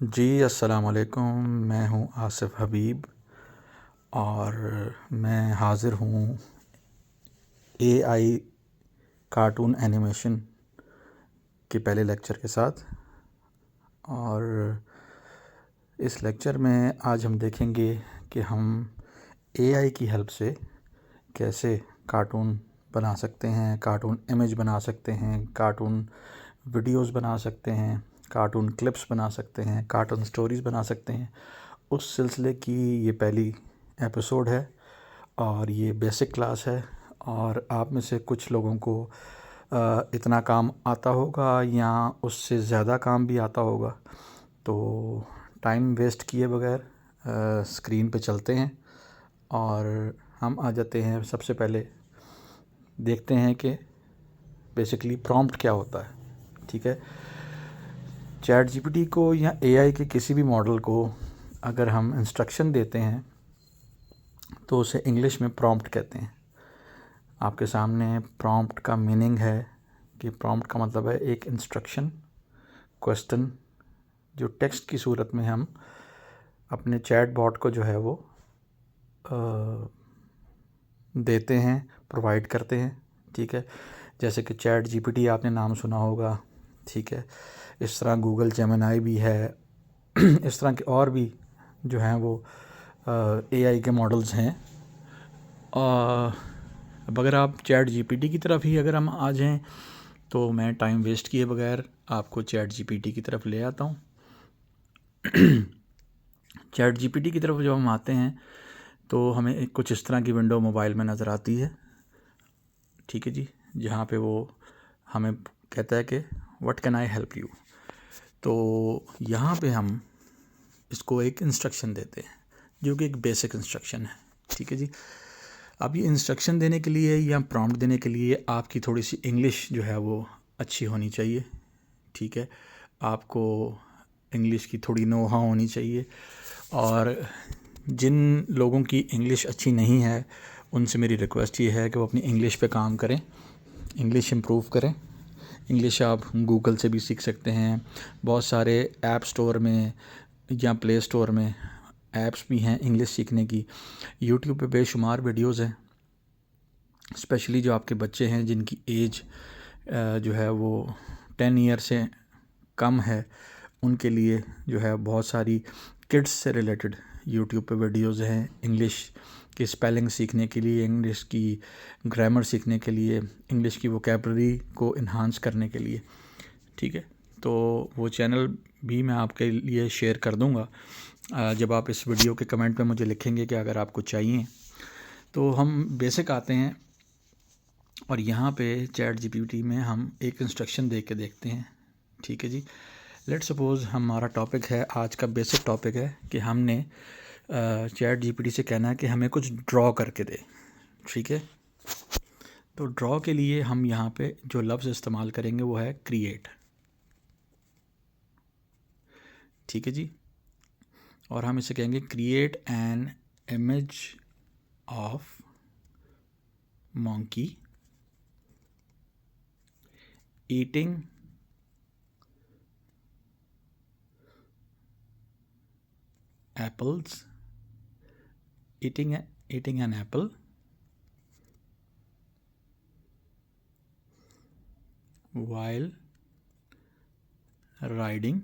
जी अस्सलाम वालेकुम। मैं हूँ आसिफ़ हबीब और मैं हाज़िर हूँ एआई कार्टून एनिमेशन के पहले लेक्चर के साथ। और इस लेक्चर में आज हम देखेंगे कि हम एआई की हेल्प से कैसे कार्टून बना सकते हैं, कार्टून इमेज बना सकते हैं, कार्टून वीडियोस बना सकते हैं, कार्टून क्लिप्स बना सकते हैं, कार्टून स्टोरीज़ बना सकते हैं। उस सिलसिले की ये पहली एपिसोड है और ये बेसिक क्लास है। और आप में से कुछ लोगों को इतना काम आता होगा या उससे ज़्यादा काम भी आता होगा। तो टाइम वेस्ट किए बगैर स्क्रीन पे चलते हैं और हम आ जाते हैं। सबसे पहले देखते हैं कि बेसिकली प्रॉम्प्ट क्या होता है। ठीक है, चैट जीपीटी को या एआई के किसी भी मॉडल को अगर हम इंस्ट्रक्शन देते हैं तो उसे इंग्लिश में प्रॉम्प्ट कहते हैं। आपके सामने प्रॉम्प्ट का मीनिंग है कि प्रॉम्प्ट का मतलब है एक इंस्ट्रक्शन, क्वेश्चन जो टेक्स्ट की सूरत में हम अपने चैट बॉट को जो है वो देते हैं, प्रोवाइड करते हैं। ठीक है, जैसे कि चैट जीपीटी आपने नाम सुना होगा। ठीक है, इस तरह गूगल जेमिनाई भी है। इस तरह के और भी जो हैं वो एआई के मॉडल्स हैं। अब अगर आप चैट जीपीटी की तरफ ही अगर हम आ जाएं तो मैं टाइम वेस्ट किए बगैर आपको चैट जीपीटी की तरफ ले आता हूँ। चैट जीपीटी की तरफ जब हम आते हैं तो हमें एक कुछ इस तरह की विंडो मोबाइल में नज़र आती है। ठीक है जी, जहाँ पे वो हमें कहता है कि what can I help you. तो यहाँ पे हम इसको एक इंस्ट्रक्शन देते हैं जो कि एक बेसिक इंस्ट्रक्शन है। ठीक है जी, अब ये इंस्ट्रक्शन देने के लिए या प्रॉम्प्ट देने के लिए आपकी थोड़ी सी इंग्लिश जो है वो अच्छी होनी चाहिए। ठीक है, आपको इंग्लिश की थोड़ी नोहा होनी चाहिए। और जिन लोगों की इंग्लिश अच्छी नहीं है उनसे मेरी रिक्वेस्ट ये है कि वो अपनी इंग्लिश पे काम करें, इंग्लिश इम्प्रूव करें। इंग्लिश आप गूगल से भी सीख सकते हैं। बहुत सारे ऐप स्टोर में या प्ले स्टोर में ऐप्स भी हैं इंग्लिश सीखने की। यूट्यूब पे बेशुमार वीडियोस हैं, स्पेशली जो आपके बच्चे हैं जिनकी एज जो है वो 10 ईयर से कम है, उनके लिए जो है बहुत सारी किड्स से रिलेटेड यूट्यूब पे वीडियोस हैं। इंग्लिश की स्पेलिंग सीखने के लिए, इंग्लिश की ग्रामर सीखने के लिए, इंग्लिश की वोकैबलरी को इन्हांस करने के लिए। ठीक है, तो वो चैनल भी मैं आपके लिए शेयर कर दूंगा जब आप इस वीडियो के कमेंट में मुझे लिखेंगे कि अगर आपको चाहिए। तो हम बेसिक आते हैं और यहाँ पे चैट जीपीटी में हम एक इंस्ट्रक्शन दे के देखते हैं। ठीक है जी, लेट्स सपोज़ हमारा टॉपिक है, आज का बेसिक टॉपिक है कि हमने चैट जीपीटी से कहना है कि हमें कुछ ड्रॉ करके दे। ठीक है, तो ड्रॉ के लिए हम यहाँ पे जो लफ्ज़ इस्तेमाल करेंगे वो है क्रिएट। ठीक है जी, और हम इसे कहेंगे create an image of monkey eating apples, eating an apple while riding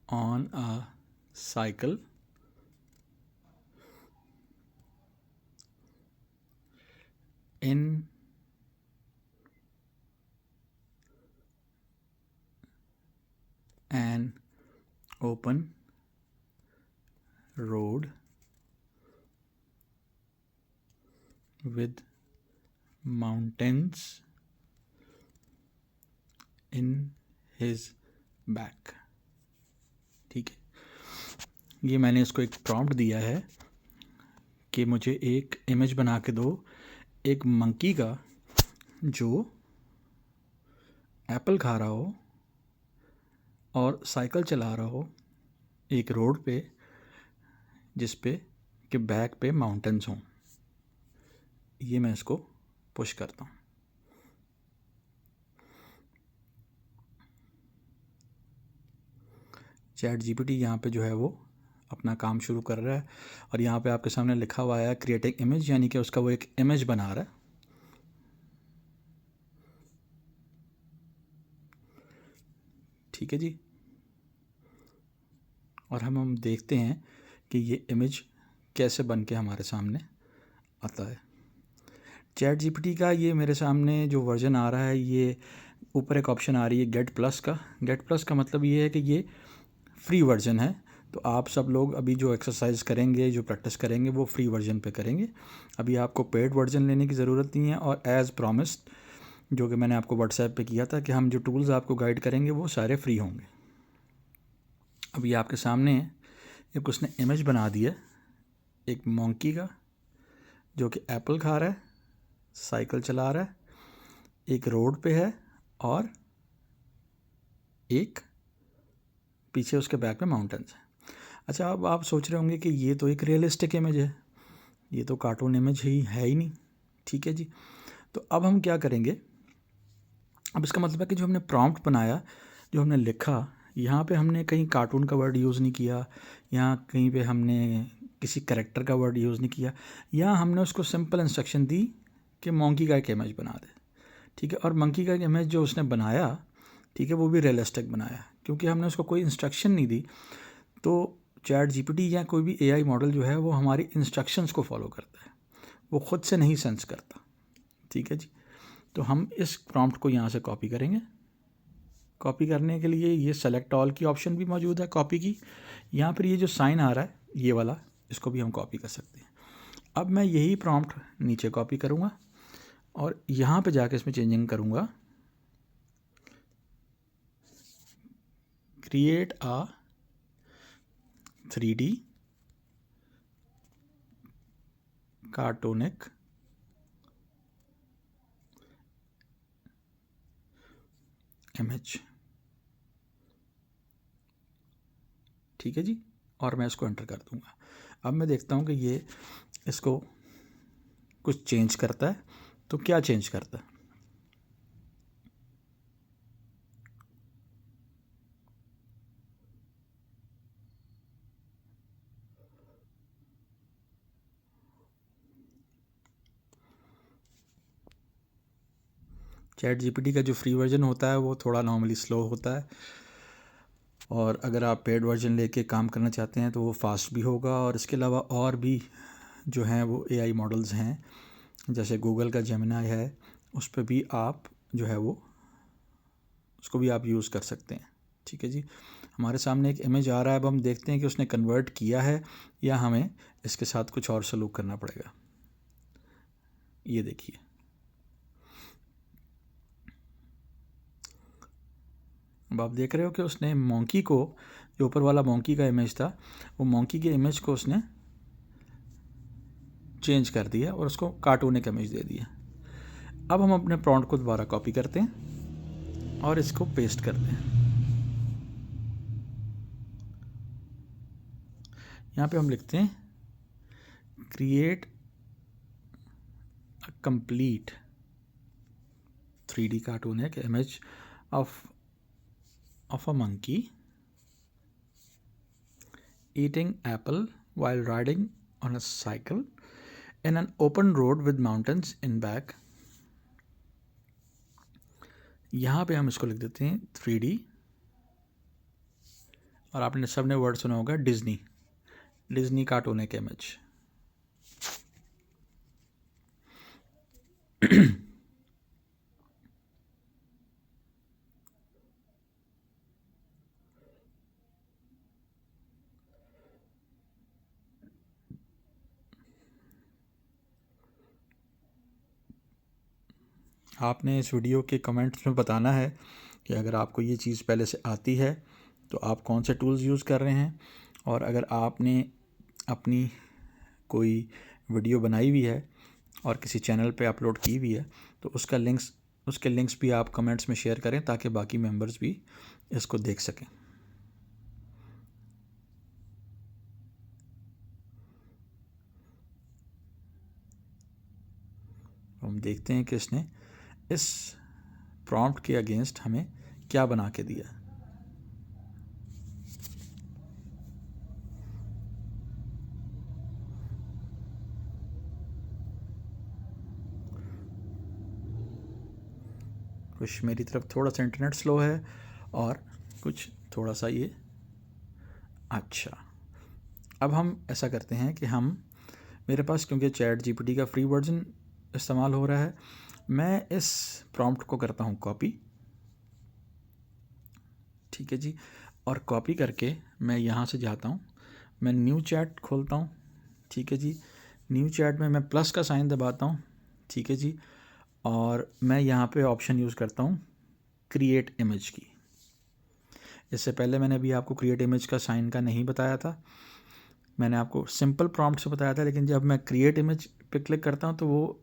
on a cycle in an open road with mountains in his back। ठीक है, ये मैंने इसको एक प्रॉम्प्ट दिया है कि मुझे एक इमेज बना के दो एक मंकी का जो एप्पल खा रहा हो और साइकिल चला रहा हो एक रोड पे जिस पे कि बैक पे माउंटेन्स हों। ये मैं इसको पुश करता हूँ। चैट जीपीटी यहाँ पे जो है वो अपना काम शुरू कर रहा है और यहाँ पे आपके सामने लिखा हुआ है क्रिएटिंग इमेज, यानी कि उसका वो एक इमेज बना रहा है। ठीक है जी, और हम देखते हैं कि ये इमेज कैसे बन के हमारे सामने आता है। चैट जीपीटी का ये मेरे सामने जो वर्जन आ रहा है, ये ऊपर एक ऑप्शन आ रही है गेट प्लस का। गेट प्लस का मतलब ये है कि ये फ्री वर्जन है, तो आप सब लोग अभी जो एक्सरसाइज करेंगे, जो प्रैक्टिस करेंगे, वो फ्री वर्जन पे करेंगे। अभी आपको पेड वर्जन लेने की ज़रूरत नहीं है। और एज़ प्रॉमिस्ड, जो कि मैंने आपको व्हाट्सएप पे किया था, कि हम जो टूल्स आपको गाइड करेंगे वो सारे फ्री होंगे। अभी आपके सामने एक उसने इमेज बना दी है एक मंकी का, जो कि एप्पल खा रहा है, साइकिल चला रहा है, एक रोड पे है और एक पीछे उसके बैक में माउंटेन्स है। अच्छा, अब आप सोच रहे होंगे कि ये तो एक रियलिस्टिक इमेज है, ये तो कार्टून इमेज ही है ही नहीं। ठीक है जी, तो अब हम क्या करेंगे, अब इसका मतलब है कि जो हमने प्रॉम्प्ट बनाया, जो हमने लिखा, यहाँ पे हमने कहीं कार्टून का वर्ड यूज़ नहीं किया, यहाँ कहीं पे हमने किसी कैरेक्टर का वर्ड यूज़ नहीं किया, यहाँ हमने उसको सिंपल इंस्ट्रक्शन दी कि मंकी का एक इमेज बना दे। ठीक है, और मंकी का एक इमेज जो उसने बनाया, ठीक है, वो भी रियलिस्टिक बनाया, क्योंकि हमने उसको कोई इंस्ट्रक्शन नहीं दी। तो चैट जीपीटी या कोई भी एआई मॉडल जो है वो हमारी इंस्ट्रक्शंस को फॉलो करता है, वो खुद से नहीं सेंस करता। ठीक है जी, तो हम इस प्रॉम्प्ट को यहाँ से कॉपी करेंगे। कॉपी करने के लिए ये सेलेक्ट ऑल की ऑप्शन भी मौजूद है कॉपी की। यहाँ पर ये जो साइन आ रहा है ये वाला, इसको भी हम कॉपी कर सकते हैं। अब मैं यही प्रॉम्प्ट नीचे कॉपी करूँगा और यहाँ पे जाके इसमें चेंजिंग करूँगा, create a 3D cartoonic image. ठीक है जी, और मैं इसको एंटर कर दूंगा। अब मैं देखता हूँ कि ये इसको कुछ चेंज करता है, तो क्या चेंज करता है। चैट जीपीटी का जो फ्री वर्जन होता है वो थोड़ा नॉर्मली स्लो होता है, और अगर आप पेड वर्जन लेके काम करना चाहते हैं तो वो फास्ट भी होगा। और इसके अलावा और भी जो हैं वो एआई मॉडल्स हैं, जैसे गूगल का जेमिनी है, उस पर भी आप जो है वो उसको भी आप यूज़ कर सकते हैं। ठीक है जी, हमारे सामने एक इमेज आ रहा है, अब हम देखते हैं कि उसने कन्वर्ट किया है या हमें इसके साथ कुछ और सलूक करना पड़ेगा। ये देखिए, अब आप देख रहे हो कि उसने मंकी को, जो ऊपर वाला मंकी का इमेज था, वो मंकी के इमेज को उसने चेंज कर दिया और उसको कार्टूनिक इमेज दे दिया। अब हम अपने प्रॉम्प्ट को दोबारा कॉपी करते हैं और इसको पेस्ट करते हैं। यहाँ पे हम लिखते हैं create a complete 3D cartoonic image of a monkey eating apple while riding on a cycle in an open road with mountains in back। यहाँ पे हम इसको लिख देते हैं 3D, और आपने सबने वर्ड सुना होगा डिज्नी कार्टूनिक इमेज। आपने इस वीडियो के कमेंट्स में बताना है कि अगर आपको ये चीज़ पहले से आती है तो आप कौन से टूल्स यूज़ कर रहे हैं, और अगर आपने अपनी कोई वीडियो बनाई हुई है और किसी चैनल पे अपलोड की हुई है तो उसके लिंक्स भी आप कमेंट्स में शेयर करें, ताकि बाकी मेंबर्स भी इसको देख सकें। हम देखते हैं कि इसने इस प्रॉम्प्ट के अगेंस्ट हमें क्या बना के दिया। कुछ मेरी तरफ थोड़ा सा इंटरनेट स्लो है और कुछ थोड़ा सा ये। अच्छा, अब हम ऐसा करते हैं कि हम, मेरे पास क्योंकि चैट जीपीटी का फ्री वर्जन इस्तेमाल हो रहा है, मैं इस प्रॉम्प्ट को करता हूँ कॉपी। ठीक है जी, और कॉपी करके मैं यहाँ से जाता हूँ, मैं न्यू चैट खोलता हूँ। ठीक है जी, न्यू चैट में मैं प्लस का साइन दबाता हूँ। ठीक है जी, और मैं यहाँ पे ऑप्शन यूज़ करता हूँ क्रिएट इमेज की। इससे पहले मैंने अभी आपको क्रिएट इमेज का साइन का नहीं बताया था, मैंने आपको सिंपल प्रॉम्प्ट से बताया था। लेकिन जब मैं क्रिएट इमेज पे क्लिक करता हूँ तो वो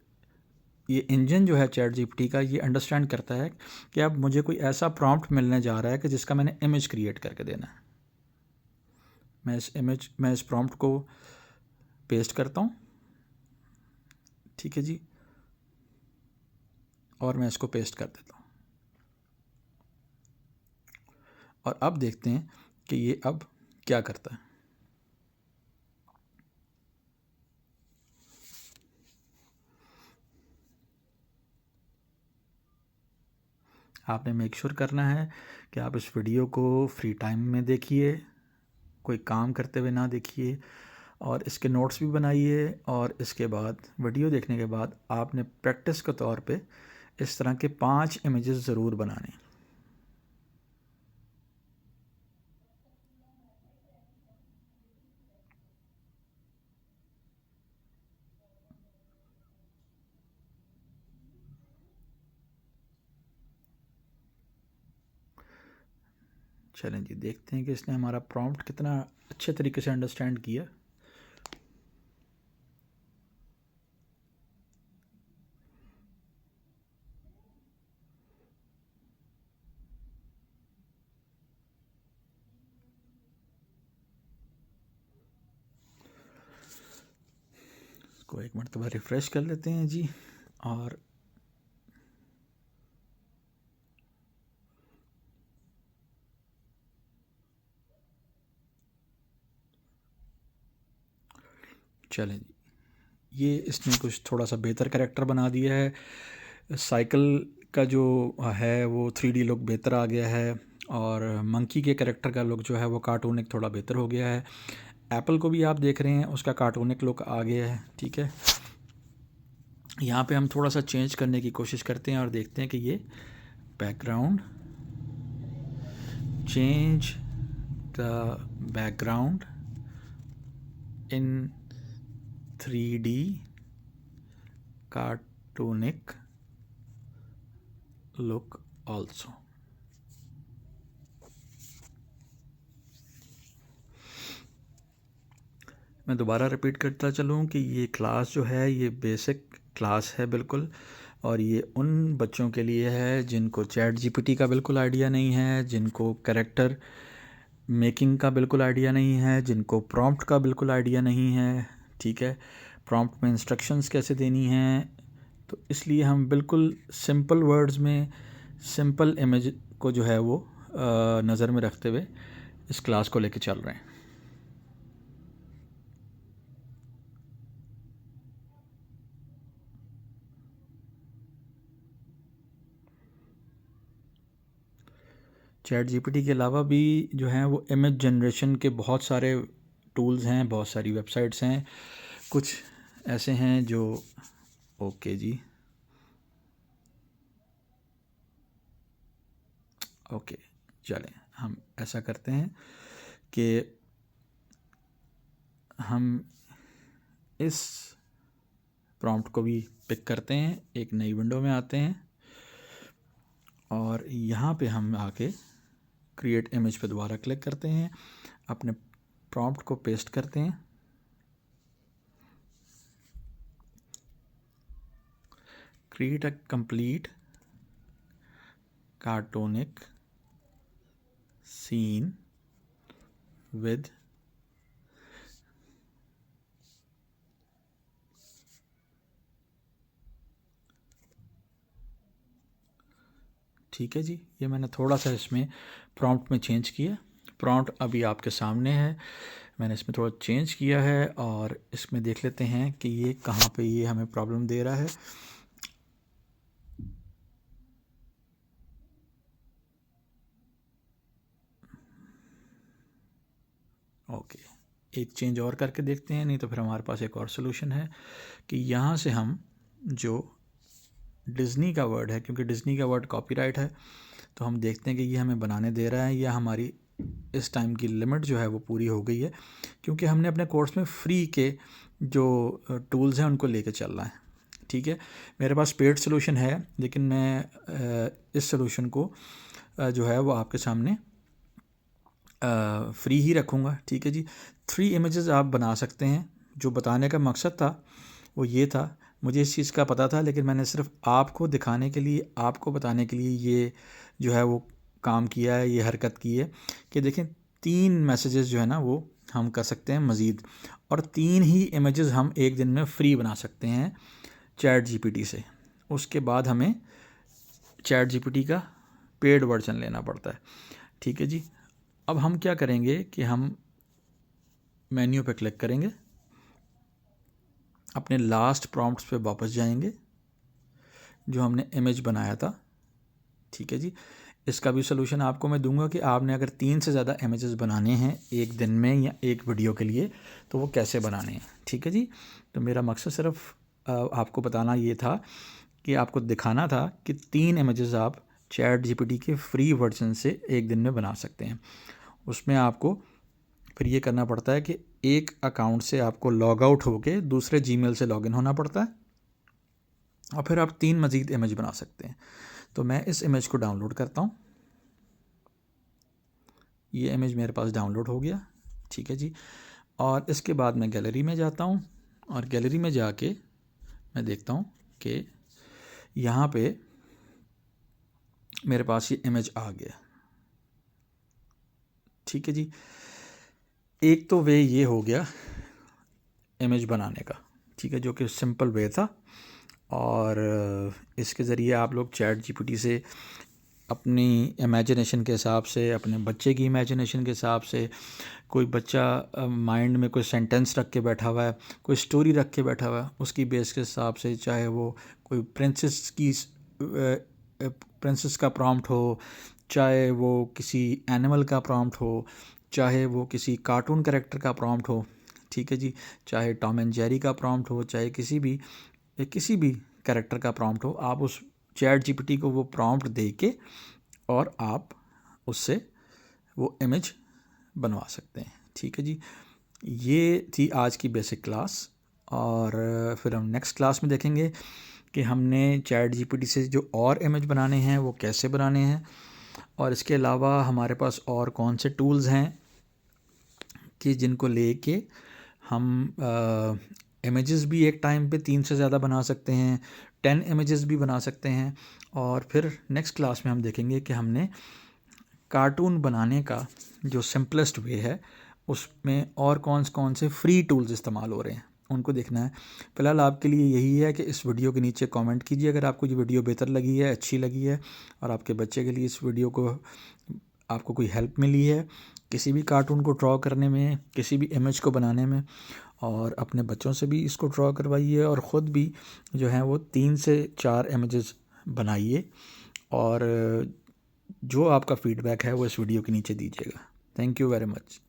ये इंजन जो है चैट जीपीटी का, ये अंडरस्टैंड करता है कि अब मुझे कोई ऐसा प्रॉम्प्ट मिलने जा रहा है कि जिसका मैंने इमेज क्रिएट करके देना है। मैं इस प्रॉम्प्ट को पेस्ट करता हूँ। ठीक है जी, और मैं इसको पेस्ट कर देता हूँ, और अब देखते हैं कि ये अब क्या करता है। आपने मेक श्योर करना है कि आप इस वीडियो को फ्री टाइम में देखिए, कोई काम करते हुए ना देखिए, और इसके नोट्स भी बनाइए। और इसके बाद वीडियो देखने के बाद आपने प्रैक्टिस के तौर पे इस तरह के 5 इमेजेस ज़रूर बनाने। चलें जी, देखते हैं कि इसने हमारा प्रॉम्प्ट कितना अच्छे तरीके से अंडरस्टैंड किया। इसको एक मरतबा रिफ़्रेश कर लेते हैं जी, और चलें जी, ये इसने कुछ थोड़ा सा बेहतर कैरेक्टर बना दिया है। साइकिल का जो है वो 3D लुक बेहतर आ गया है, और मंकी के कैरेक्टर का लुक जो है वो कार्टूनिक थोड़ा बेहतर हो गया है। एप्पल को भी आप देख रहे हैं, उसका कार्टूनिक लुक आ गया है। ठीक है, यहाँ पे हम थोड़ा सा चेंज करने की कोशिश करते हैं और देखते हैं कि ये background, change the background in 3D cartoonic look also. मैं दोबारा रिपीट करता चलूँ कि ये क्लास जो है ये बेसिक क्लास है बिल्कुल, और ये उन बच्चों के लिए है जिनको चैट जीपीटी का बिल्कुल आइडिया नहीं है, जिनको कैरेक्टर मेकिंग का बिल्कुल आइडिया नहीं है, जिनको प्रॉम्प्ट का बिल्कुल आइडिया नहीं है। ठीक है, प्रॉम्प्ट में इंस्ट्रक्शंस कैसे देनी हैं, तो इसलिए हम बिल्कुल सिंपल वर्ड्स में सिंपल इमेज को जो है वो नज़र में रखते हुए इस क्लास को लेके चल रहे हैं। चैट जीपीटी के अलावा भी जो हैं वो इमेज जनरेशन के बहुत सारे टूल्स हैं, बहुत सारी वेबसाइट्स हैं। कुछ ऐसे हैं जो, ओके जी, ओके, चलें हम ऐसा करते हैं कि हम इस प्रॉम्प्ट को भी पिक करते हैं, एक नई विंडो में आते हैं, और यहाँ पे हम आके क्रिएट इमेज पे दोबारा क्लिक करते हैं, अपने प्रॉम्प्ट को पेस्ट करते हैं, create a complete cartoonic scene with ठीक है जी, ये मैंने थोड़ा सा इसमें प्रॉम्प्ट में चेंज किया। प्रॉम्प्ट अभी आपके सामने है, मैंने इसमें थोड़ा चेंज किया है, और इसमें देख लेते हैं कि ये कहाँ पे ये हमें प्रॉब्लम दे रहा है। ओके, एक चेंज और करके देखते हैं, नहीं तो फिर हमारे पास एक और सोल्यूशन है कि यहाँ से हम जो डिज़नी का वर्ड है, क्योंकि डिज़नी का वर्ड कॉपीराइट है, तो हम देखते हैं कि ये हमें बनाने दे रहा है या हमारी इस टाइम की लिमिट जो है वो पूरी हो गई है, क्योंकि हमने अपने कोर्स में फ्री के जो टूल्स हैं उनको लेके चलना है। ठीक है, मेरे पास पेड सोल्यूशन है, लेकिन मैं इस सोल्यूशन को जो है वो आपके सामने फ्री ही रखूँगा। ठीक है जी, 3 इमेजेस आप बना सकते हैं। जो बताने का मकसद था वो ये था, मुझे इस चीज़ का पता था, लेकिन मैंने सिर्फ आपको दिखाने के लिए, आपको बताने के लिए ये जो है वो काम किया है, ये हरकत की है कि देखें 3 मैसेजेस जो है ना वो हम कर सकते हैं मज़ीद, और 3 ही इमेजेस हम एक दिन में फ्री बना सकते हैं चैट जीपीटी से। उसके बाद हमें चैट जीपीटी का पेड वर्जन लेना पड़ता है। ठीक है जी, अब हम क्या करेंगे कि हम मेन्यू पे क्लिक करेंगे, अपने लास्ट प्रॉम्प्ट्स पे वापस जाएंगे जो हमने इमेज बनाया था। ठीक है जी, इसका भी सोल्यूशन आपको मैं दूंगा कि आपने अगर 3 से ज़्यादा इमेजेस बनाने हैं एक दिन में या एक वीडियो के लिए तो वो कैसे बनाने हैं। ठीक है जी, तो मेरा मकसद सिर्फ आपको बताना ये था कि आपको दिखाना था कि 3 इमेजेस आप चैट जीपीटी के फ्री वर्जन से एक दिन में बना सकते हैं। उसमें आपको फिर ये करना पड़ता है कि एक अकाउंट से आपको लॉग आउट होके दूसरे जीमेल से लॉगिन होना पड़ता है, और फिर आप 3 मज़ीद इमेज बना सकते हैं। तो मैं इस इमेज को डाउनलोड करता हूँ, ये इमेज मेरे पास डाउनलोड हो गया। ठीक है जी, और इसके बाद मैं गैलरी में जाता हूँ, और गैलरी में जाके मैं देखता हूँ कि यहाँ पे मेरे पास ये इमेज आ गया। ठीक है जी, एक तो वे ये हो गया इमेज बनाने का, ठीक है, जो कि सिंपल वे था, और इसके ज़रिए आप लोग चैट जीपीटी से अपनी इमेजिनेशन के हिसाब से, अपने बच्चे की इमेजिनेशन के हिसाब से, कोई बच्चा माइंड में कोई सेंटेंस रख के बैठा हुआ है, कोई स्टोरी रख के बैठा हुआ है, उसकी बेस के हिसाब से, चाहे वो कोई प्रिंसेस का प्रॉम्प्ट हो, चाहे वो किसी एनिमल का प्रॉम्प्ट हो, चाहे वो किसी कार्टून कैरेक्टर का प्रॉम्प्ट हो, ठीक है जी, चाहे टॉम एंड जेरी का प्रॉम्प्ट हो, चाहे किसी भी कैरेक्टर का प्रॉम्प्ट हो, आप उस चैट जीपीटी को वो प्रॉम्प्ट दे के और आप उससे वो इमेज बनवा सकते हैं। ठीक है जी, ये थी आज की बेसिक क्लास, और फिर हम नेक्स्ट क्लास में देखेंगे कि हमने चैट जीपीटी से जो और इमेज बनाने हैं वो कैसे बनाने हैं, और इसके अलावा हमारे पास और कौन से टूल्स हैं कि जिनको लेके हम इमेजेस भी एक टाइम पे 3 से ज़्यादा बना सकते हैं, 10 इमेजेस भी बना सकते हैं। और फिर नेक्स्ट क्लास में हम देखेंगे कि हमने कार्टून बनाने का जो सिंपलेस्ट वे है उसमें और कौन से फ्री टूल्स इस्तेमाल हो रहे हैं उनको देखना है। फ़िलहाल आपके लिए यही है कि इस वीडियो के नीचे कमेंट कीजिए अगर आपको ये वीडियो बेहतर लगी है, अच्छी लगी है, और आपके बच्चे के लिए इस वीडियो को आपको कोई हेल्प मिली है किसी भी कार्टून को ड्रॉ करने में, किसी भी इमेज को बनाने में, और अपने बच्चों से भी इसको ड्रॉ करवाइए और ख़ुद भी जो है वो 3 से 4 इमेजेस बनाइए, और जो आपका फ़ीडबैक है वो इस वीडियो के नीचे दीजिएगा। Thank you very much.